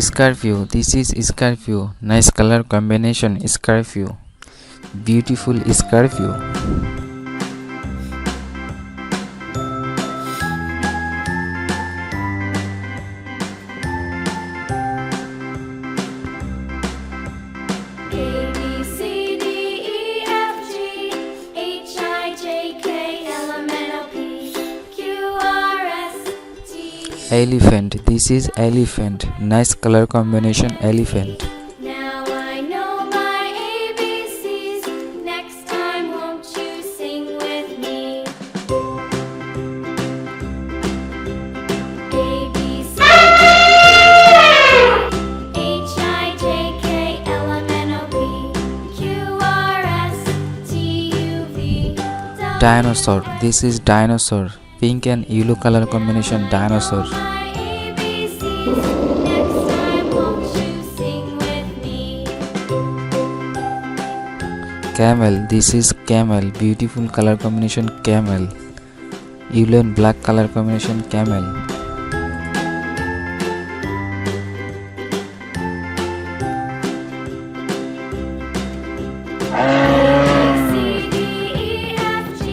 Scorpio, this is Scorpio. Nice color combination. Scorpio, beautiful Scorpio. A B C D E F G H I J K L M N O P Q R S T. Elephant, this is elephant. Nice color combination. Elephant. Now I know my ABCs. Next time, won't you sing with me? A B C D H I J K L M N O P Q R S T U V. Dinosaur, this is dinosaur. Pink and yellow color combination. Dinosaur. My ABCs. Next time, won't you sing with me? Camel, this is camel. Beautiful color combination. Camel. Yellow and black color combination. Camel. C D E F G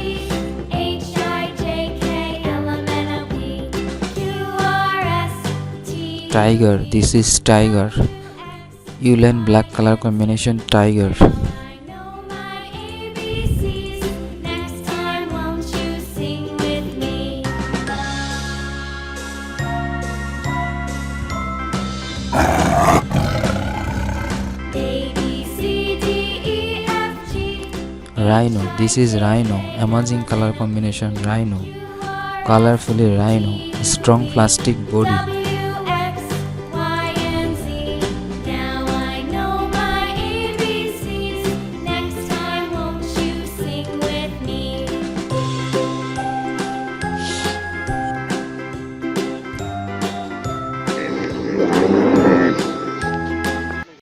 H I J K L M N O P Q R S T. Tiger, this is tiger. Yellow and black color combination. Tiger. I know my ABCs. Next time, won't you sing with me? A B C D E F G Rhino, this is rhino. Amazing color combination. Rhino. Colorfully rhino. Strong plastic body.